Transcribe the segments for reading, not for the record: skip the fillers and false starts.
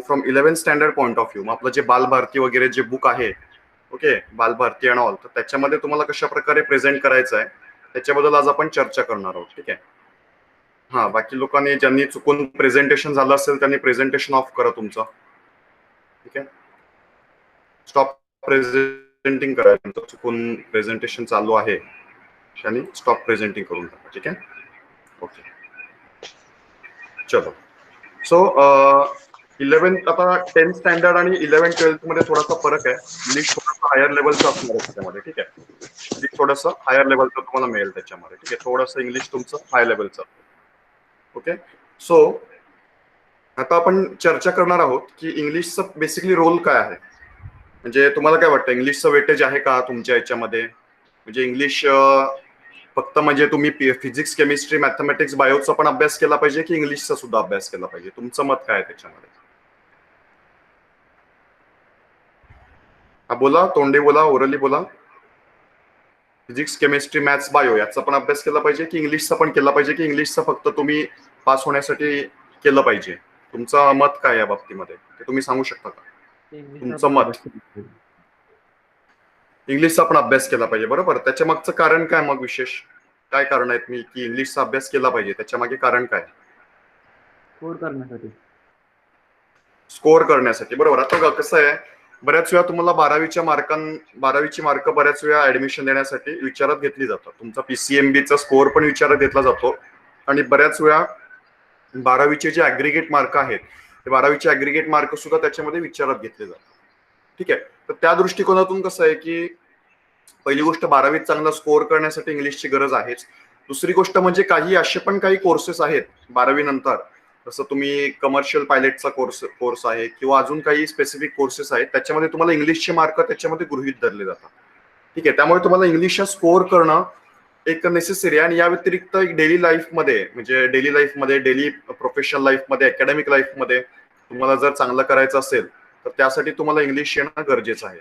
From 11th standard point of view, मग आपलं जे बालभारती वगैरे जे बुक आहे, ओके, बालभारती अँड ऑल, तर त्याच्यामध्ये तुम्हाला कशा प्रकारे प्रेझेंट करायचं आहे त्याच्याबद्दल आज आपण चर्चा करणार आहोत. ठीक आहे. हा, बाकी लोकांनी ज्यांनी चुकून प्रेझेंटेशन झालं असेल त्यांनी प्रेझेंटेशन ऑफ करा तुमचं. ठीक आहे. स्टॉप प्रेझेंटिंग करा. चुकून प्रेझेंटेशन चालू आहे त्यांनी स्टॉप प्रेझेंटिंग करून टाका. ठीक आहे. ओके, चलो. सो 11th, आता 10th स्टँडर्ड आणि 11th 12th मध्ये थोडासा फरक आहे. इंग्लिश थोडंसं हायर लेवलचं असणार आहे त्याच्यामध्ये. ठीक आहे. इंग्लिश थोडंसं हायर लेवलचं तुम्हाला मिळेल त्याच्यामध्ये. ठीक आहे. थोडंसं इंग्लिश तुमचं हाय लेवलचं. ओके. सो आता आपण चर्चा करणार आहोत की इंग्लिशचं बेसिकली रोल काय आहे. म्हणजे तुम्हाला काय वाटतं, इंग्लिशचं वेटेज आहे का तुमच्या याच्यामध्ये? म्हणजे इंग्लिश फक्त म्हणजे तुम्ही फिजिक्स, केमिस्ट्री, मॅथमॅटिक्स, बायोचा पण अभ्यास केला पाहिजे की इंग्लिशचा सुद्धा अभ्यास केला पाहिजे? तुमचं मत काय आहे त्याच्यामध्ये? हा, बोला, तोंडी बोला, ओरली बोला. फिजिक्स, केमिस्ट्री, मॅथ्स, बायो याचा पण अभ्यास केला पाहिजे की इंग्लिशचा पण केला पाहिजे की इंग्लिशचा फक्त तुम्ही पास होण्यासाठी केलं पाहिजे? तुमचं मत काय या बाबतीमध्ये ते तुम्ही सांगू शकता का? तुमचं मत. इंग्लिशचा पण अभ्यास केला पाहिजे, बरोबर. त्याच्या मागचं कारण काय मग विशेष काय कारण आहेत मी की इंग्लिशचा अभ्यास केला पाहिजे? त्याच्या मागे कारण काय? स्कोर करण्यासाठी. स्कोअर करण्यासाठी, बरोबर. आता कसं आहे, बऱ्याच वेळा तुम्हाला 12वीची मार्क बऱ्याच वेळा ऍडमिशन देण्यासाठी विचारात घेतली जातात. तुमचा PCMBचा स्कोअर पण विचारात घेतला जातो आणि बऱ्याच वेळा 12वीचे जे ऍग्रिगेट मार्क आहेत ते 12वीचे ऍग्रिगेट मार्क सुद्धा त्याच्यामध्ये विचारात घेतले जातात. ठीक आहे. तर त्या दृष्टिकोनातून कसं आहे की पहिली गोष्ट, 12वीत चांगला स्कोअर करण्यासाठी इंग्लिशची गरज आहेच. दुसरी गोष्ट म्हणजे काही कोर्सेस आहेत 12वी नंतर, जसं तुम्ही कमर्शियल पायलटचा कोर्स आहे किंवा अजून काही स्पेसिफिक कोर्सेस आहेत, त्याच्यामध्ये तुम्हाला इंग्लिशचे मार्क त्याच्यामध्ये गृहीत धरले जातात. ठीक आहे. त्यामुळे तुम्हाला इंग्लिशचा स्कोअर करणं एक नेसेसरी आहे. आणि या व्यतिरिक्त एक डेली लाईफमध्ये, डेली प्रोफेशनल लाईफमध्ये, अकॅडमिक लाईफमध्ये तुम्हाला जर चांगलं करायचं असेल तर त्यासाठी तुम्हाला इंग्लिश येणं गरजेचं आहे.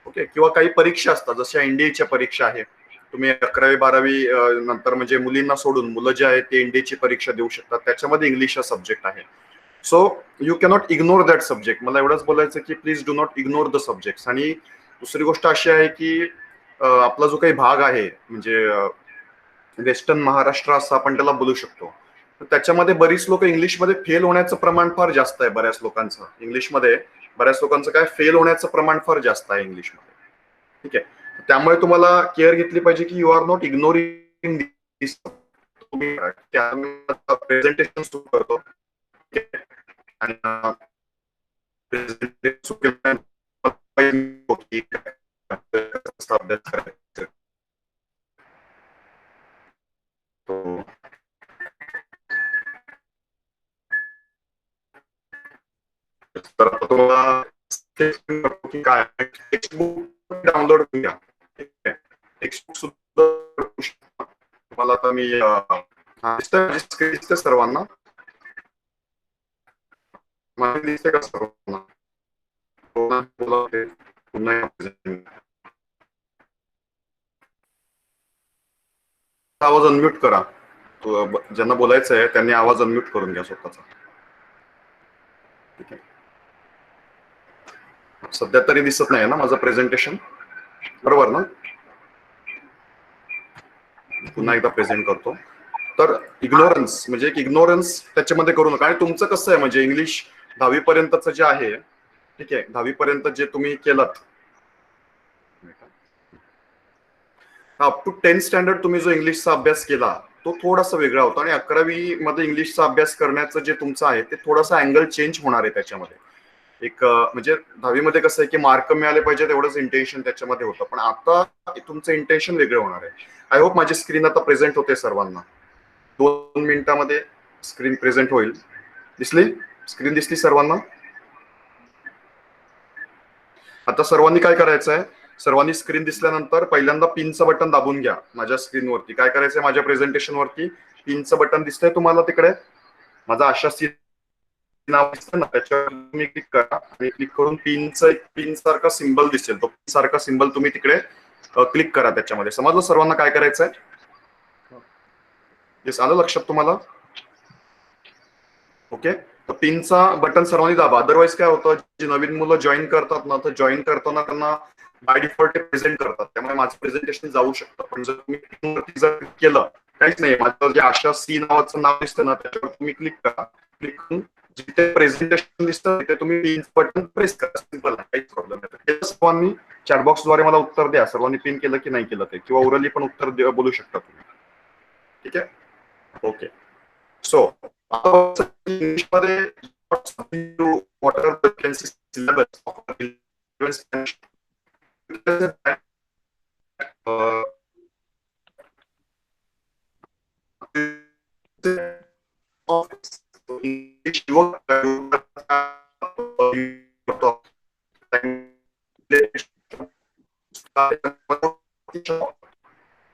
ओके. किंवा काही परीक्षा असतात, जशा NDAच्या परीक्षा आहे. तुम्ही 11वी 12वी नंतर म्हणजे मुलींना सोडून मुलं जे आहेत ते NDAची परीक्षा देऊ शकतात. त्याच्यामध्ये इंग्लिश हा सब्जेक्ट आहे. So you cannot ignore that subject. मला एवढंच बोलायचं की please do not ignore the subject. आणि दुसरी गोष्ट अशी आहे की आपला जो काही भाग आहे म्हणजे वेस्टर्न महाराष्ट्र असं आपण त्याला बोलू शकतो, तर त्याच्यामध्ये बरीच लोक इंग्लिशमध्ये फेल होण्याचं प्रमाण फार जास्त आहे. बऱ्याच लोकांचं काय फेल होण्याचं प्रमाण फार जास्त आहे इंग्लिशमध्ये. ठीक आहे. त्यामुळे तुम्हाला केअर घेतली पाहिजे की यू आर नॉट इग्नोरिंग दिस. तुम्ही प्रेझेंटेशन सुरू करतो आणि अभ्यास करायचा. तर तुम्हाला काय टेक्स्टबुक डाउनलोड करूया. टेक्स्टबुक सुद्धा तुम्हाला आता मी दिसते सर्वांना? मला दिसते का सर्वांना? आवाज अनम्यूट करा. ज्यांना बोलायचं आहे त्यांनी आवाज अनम्यूट करून घ्या स्वतःचा. ठीक आहे. सध्या तरी दिसत नाही ना माझं प्रेझेंटेशन, बरोबर ना? पुन्हा एकदा प्रेझेंट करतो. तर इग्नोरन्स म्हणजे एक इग्नोरन्स त्याच्यामध्ये करू नका. आणि तुमचं कसं आहे म्हणजे इंग्लिश 10वी पर्यंतचं जे आहे, ठीक आहे, 10वी पर्यंत जे तुम्ही केलं, अप टू 10th स्टँडर्ड तुम्ही जो इंग्लिशचा अभ्यास केला तो थोडासा वेगळा होता. आणि 11वी मध्ये इंग्लिशचा अभ्यास करण्याचं जे तुमचं आहे ते थोडासा अँगल चेंज होणार आहे त्याच्यामध्ये. एक म्हणजे 10वी मध्ये कसं आहे की मार्क मिळाले पाहिजे तेवढंच इंटेन्शन त्याच्यामध्ये होतं, पण आता तुमचं इंटेन्शन वेगळं होणार आहे. आय होप माझी स्क्रीन आता प्रेझेंट होते सर्वांना. 2 मिनिटांमध्ये स्क्रीन प्रेझेंट होईल. स्क्रीन दिसली सर्वांना? आता सर्वांनी काय करायचं आहे, सर्वांनी स्क्रीन दिसल्यानंतर पहिल्यांदा पिनचं बटन दाबून घ्या. माझ्या स्क्रीनवरती काय करायचंय, माझ्या प्रेझेंटेशनवरती पिनचं बटन दिसतंय तुम्हाला तिकडे, माझा आशासी नाव दिसतं ना, त्याच्यावर तुम्ही क्लिक करा आणि क्लिक करून पिन सारखा सिंबल दिसेल, तो पिन सारखा सिंबल तुम्ही तिकडे क्लिक करा त्याच्यामध्ये. समजलं सर्वांना काय करायचंय? येस, आलं लक्षात तुम्हाला? ओके. तर पिनचा बटन सर्वांनी दाबा. अदरवाईज काय होतं, जे नवीन मुलं जॉईन करतात ना, तर जॉईन करताना त्यांना बाय डिफॉल्ट प्रेझेंट करतात, त्यामुळे माझं प्रेझेंटेशन जाऊ शकतं. पण जर तुम्ही पिनवरती जर क्लिक केलं, काहीच नाही, माझं जे आशा सी नावाचं नाव दिसतं ना, त्याच्यावर तुम्ही क्लिक करा. क्लिक करून जिथे प्रेझेंटेशन दिसतं तिथे तुम्ही पिन बटन प्रेस करा. सिंपल आहे, काहीच प्रॉब्लेम नाही. सर्वांनी चॅटबॉक्सद्वारे मला उत्तर द्या, सर्वांनी पिन केलं की नाही केलं ते, किंवा ओरली पण उत्तर बोलू शकता तुम्ही. ठीक आहे, ओके. सो इंग्लिशमध्ये what are the differences in syllabus of relevant Spanish? Uh, English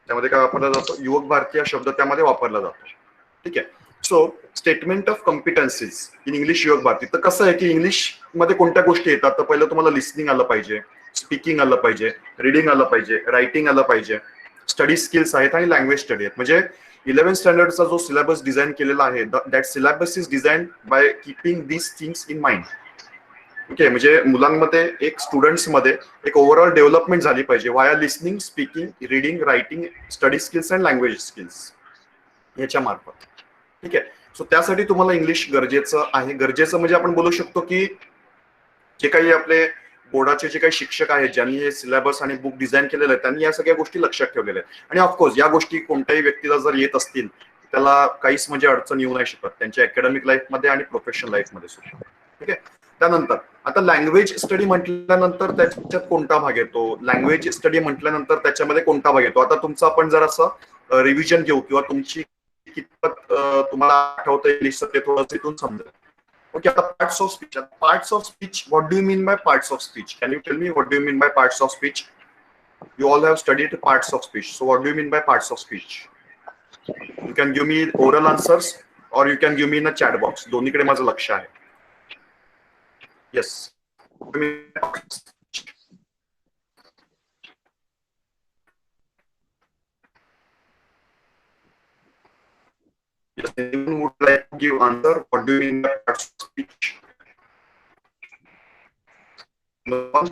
त्यामध्ये काय वापरला जातो, युवक भारती हा शब्द त्यामध्ये वापरला जातो. ठीक आहे. So statement of competencies in English Yuvak Bharati. तर कसं आहे की इंग्लिश मध्ये कोणत्या गोष्टी येतात, तर पहिलं तुम्हाला लिस्निंग आलं पाहिजे, स्पीकिंग आलं पाहिजे, रिडिंग आलं पाहिजे, रायटिंग आलं पाहिजे, स्टडी स्किल्स आहेत आणि लँग्वेज स्टडी आहेत. म्हणजे 11th स्टँडर्डचा जो सिलेबस डिझाईन केलेला आहे, that syllabus is design by keeping these things in mind. Okay, म्हणजे मुलांमध्ये एक स्टुडंट्समध्ये एक ओव्हरऑल डेव्हलपमेंट झाली पाहिजे वाया listening, speaking, reading, writing, study skills and language skills याच्या मार्फत. ठीक आहे. सो त्यासाठी तुम्हाला इंग्लिश गरजेचं आहे. गरजेचं म्हणजे आपण बोलू शकतो की जे काही आपले बोर्डाचे जे काही शिक्षक आहेत, ज्यांनी हे सिलेबस आणि बुक डिझाईन केलेलं आहे, त्यांनी या सगळ्या गोष्टी लक्षात ठेवलेल्या आहेत. आणि ऑफकोर्स या गोष्टी कोणत्याही व्यक्तीला जर येत असतील, त्याला काहीच म्हणजे अडचण येऊ नाही शकत त्यांच्या अकॅडमिक लाईफमध्ये आणि प्रोफेशनल लाईफमध्ये सुद्धा. ठीक आहे. त्यानंतर आता लँग्वेज स्टडी म्हटल्यानंतर त्याच्यात कोणता भाग येतो, लँग्वेज स्टडी म्हटल्यानंतर त्याच्यामध्ये कोणता भाग येतो. आता तुमचं आपण जर असं रिव्हिजन घेऊ, किंवा तुमची कितपत तुम्हाला आठवतं इंग्लिशचं ते थोडंसं इथून समजेल. Okay, parts of speech. Parts of speech. What do you mean by parts of speech? Can you tell me what do you mean by parts of speech? You all have studied parts of speech. So what do you mean by parts of speech? You can give me oral answers or you can give me in a chat box. दोन्हीकडे माझं लक्ष आहे. Yes. Yes. Anyone would like to give answer? What do you mean by parts of speech? No one?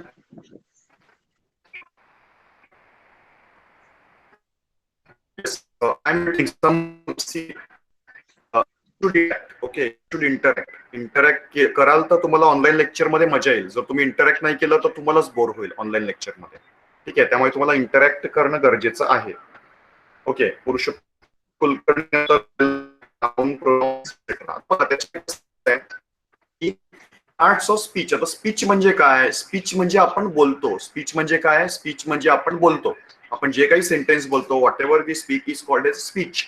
Yes. I'm getting some. See. Okay, to interact कराल तर तुम्हाला online lecture मध्ये मजा येईल. जर तुम्ही इंटरॅक्ट नाही केलं तर तुम्हालाच बोर होईल ऑनलाईन लेक्चर मध्ये. ठीक आहे, त्यामुळे तुम्हाला इंटरॅक्ट करणं गरजेचं आहे. ओके, पुरुष आर्ट्स ऑफ स्पीच. आता स्पीच म्हणजे काय? स्पीच म्हणजे आपण बोलतो. स्पीच म्हणजे काय? स्पीच म्हणजे आपण बोलतो. आपण जे काही सेंटेन्स बोलतो, whatever we speak is called as speech.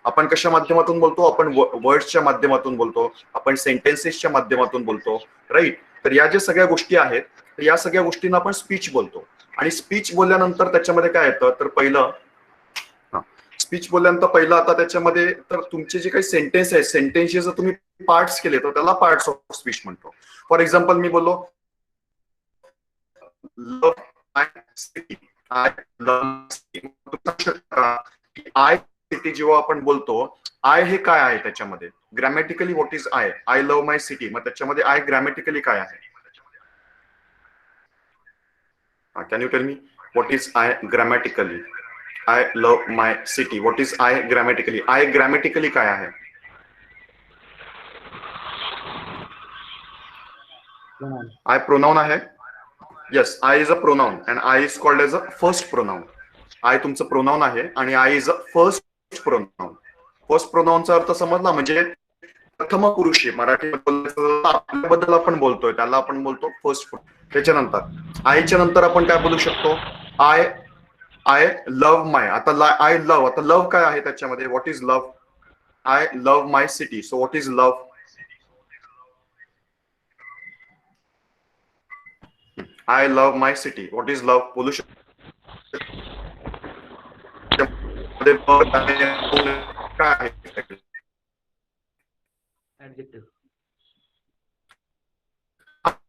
आपण कशा माध्यमातून बोलतो? आपण वर्ड्सच्या माध्यमातून बोलतो, आपण सेंटेन्सेसच्या माध्यमातून बोलतो, राईट. तर या ज्या सगळ्या गोष्टी आहेत, तर या सगळ्या गोष्टींना आपण स्पीच बोलतो. आणि स्पीच बोलल्यानंतर त्याच्यामध्ये काय येतं, तर पहिलं स्पीच बोलल्यानंतर पहिलं आता त्याच्यामध्ये तर तुमचे जे काही सेंटेन्स आहेत, सेंटेन्सचे जर तुम्ही पार्ट्स केले तर त्याला पार्ट्स ऑफ स्पीच म्हणतो. फॉर एक्झाम्पल मी बोललो love my city, I love city. I city जेव्हा आपण बोलतो, आय हे काय आहे त्याच्यामध्ये grammatically, what is I? I love my city, मग त्याच्यामध्ये आय ग्रॅमॅटिकली काय आहे? Can you tell me what is I grammatically? I love my city, what is I grammatically? I grammatically काय आहे? आय प्रोनाउन आहे. Yes, I is a pronoun and I is called as a first pronoun. I तुमचं pronoun आहे आणि I is a first pronoun. First प्रोनाउनचा अर्थ समजला म्हणजे प्रथम पुरुष आहे. मराठीमध्ये आपल्याबद्दल आपण बोलतोय त्याला आपण बोलतो फर्स्ट. त्याच्यानंतर आयच्या नंतर आपण काय बोलू शकतो? आय आय लव्ह माय. आता आय लव्ह, आता लव्ह काय आहे त्याच्यामध्ये? What is love? I love my city, so what is love? I love my city, what is love? बोलू शकतो. काय आहे? Adjective.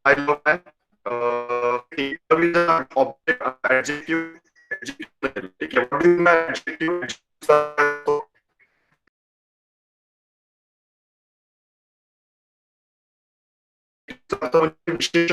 I love that. Object adjective. ठीक आहे. What do you mean by adjective? अर्थ म्हणजे विशेष